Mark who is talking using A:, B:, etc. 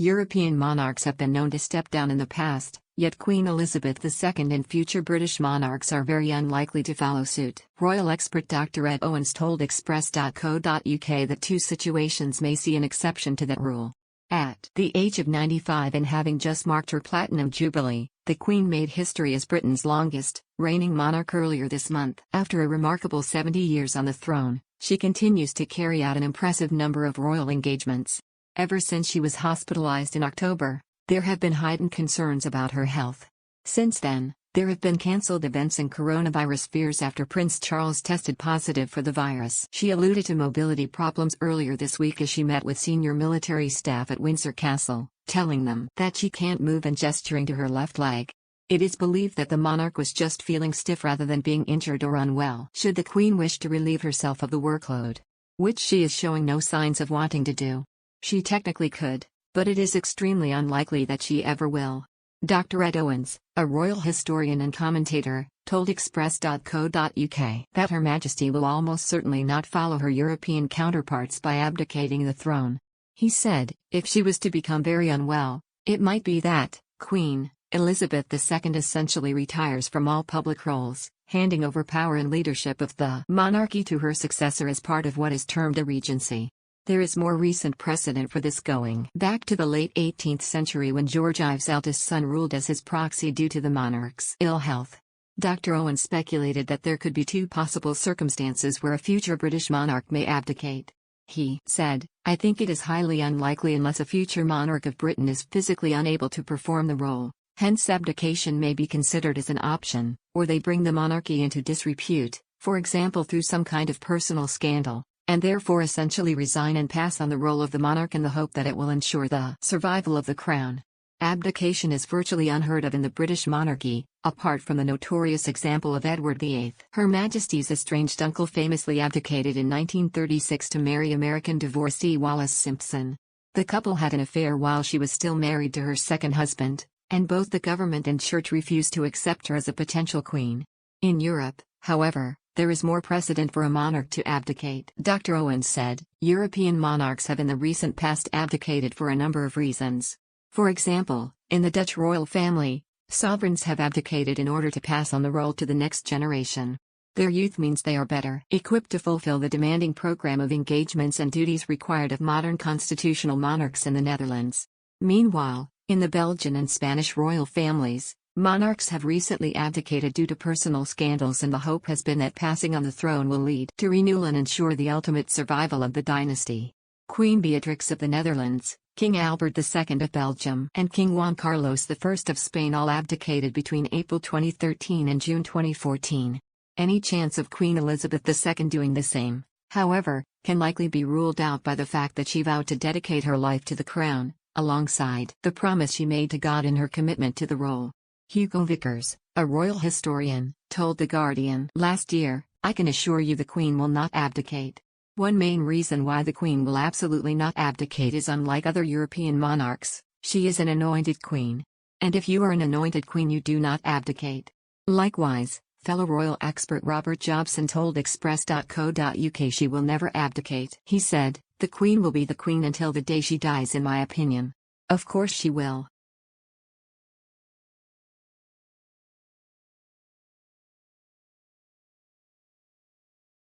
A: European monarchs have been known to step down in the past, yet Queen Elizabeth II and future British monarchs are very unlikely to follow suit. Royal expert Dr Ed Owens told Express.co.uk that two situations may see an exception to that rule. At the age of 95 and having just marked her platinum jubilee, the Queen made history as Britain's longest reigning monarch earlier this month. After a remarkable 70 years on the throne, she continues to carry out an impressive number of royal engagements. Ever since she was hospitalized in October, there have been heightened concerns about her health. Since then, there have been cancelled events and coronavirus fears after Prince Charles tested positive for the virus. She alluded to mobility problems earlier this week as she met with senior military staff at Windsor Castle, telling them that she can't move and gesturing to her left leg. It is believed that the monarch was just feeling stiff rather than being injured or unwell. Should the Queen wish to relieve herself of the workload, which she is showing no signs of wanting to do, she technically could, but it is extremely unlikely that she ever will. Dr. Ed Owens, a royal historian and commentator, told Express.co.uk that Her Majesty will almost certainly not follow her European counterparts by abdicating the throne. He said, if she was to become very unwell, it might be that Queen Elizabeth II essentially retires from all public roles, handing over power and leadership of the monarchy to her successor as part of what is termed a regency. There is more recent precedent for this going back to the late 18th century when George Ives' eldest son ruled as his proxy due to the monarch's ill health. Dr. Owens speculated that there could be two possible circumstances where a future British monarch may abdicate. He said, I think it is highly unlikely unless a future monarch of Britain is physically unable to perform the role, hence abdication may be considered as an option, or they bring the monarchy into disrepute, for example through some kind of personal scandal, and therefore essentially resign and pass on the role of the monarch in the hope that it will ensure the survival of the crown. Abdication is virtually unheard of in the British monarchy, apart from the notorious example of Edward VIII. Her Majesty's estranged uncle famously abdicated in 1936 to marry American divorcee Wallis Simpson. The couple had an affair while she was still married to her second husband, and both the government and church refused to accept her as a potential queen. In Europe, however, there is more precedent for a monarch to abdicate. Dr. Owens said, European monarchs have in the recent past abdicated for a number of reasons. For example, in the Dutch royal family, sovereigns have abdicated in order to pass on the role to the next generation. Their youth means they are better equipped to fulfill the demanding program of engagements and duties required of modern constitutional monarchs in the Netherlands. Meanwhile, in the Belgian and Spanish royal families, monarchs have recently abdicated due to personal scandals, and the hope has been that passing on the throne will lead to renewal and ensure the ultimate survival of the dynasty. Queen Beatrix of the Netherlands, King Albert II of Belgium, and King Juan Carlos I of Spain all abdicated between April 2013 and June 2014. Any chance of Queen Elizabeth II doing the same, however, can likely be ruled out by the fact that she vowed to dedicate her life to the crown, alongside the promise she made to God in her commitment to the role. Hugo Vickers, a royal historian, told The Guardian last year, I can assure you the Queen will not abdicate. One main reason why the Queen will absolutely not abdicate is unlike other European monarchs, she is an anointed queen. And if you are an anointed queen you do not abdicate. Likewise, fellow royal expert Robert Jobson told Express.co.uk she will never abdicate. He said, the Queen will be the Queen until the day she dies in my opinion. Of course she will.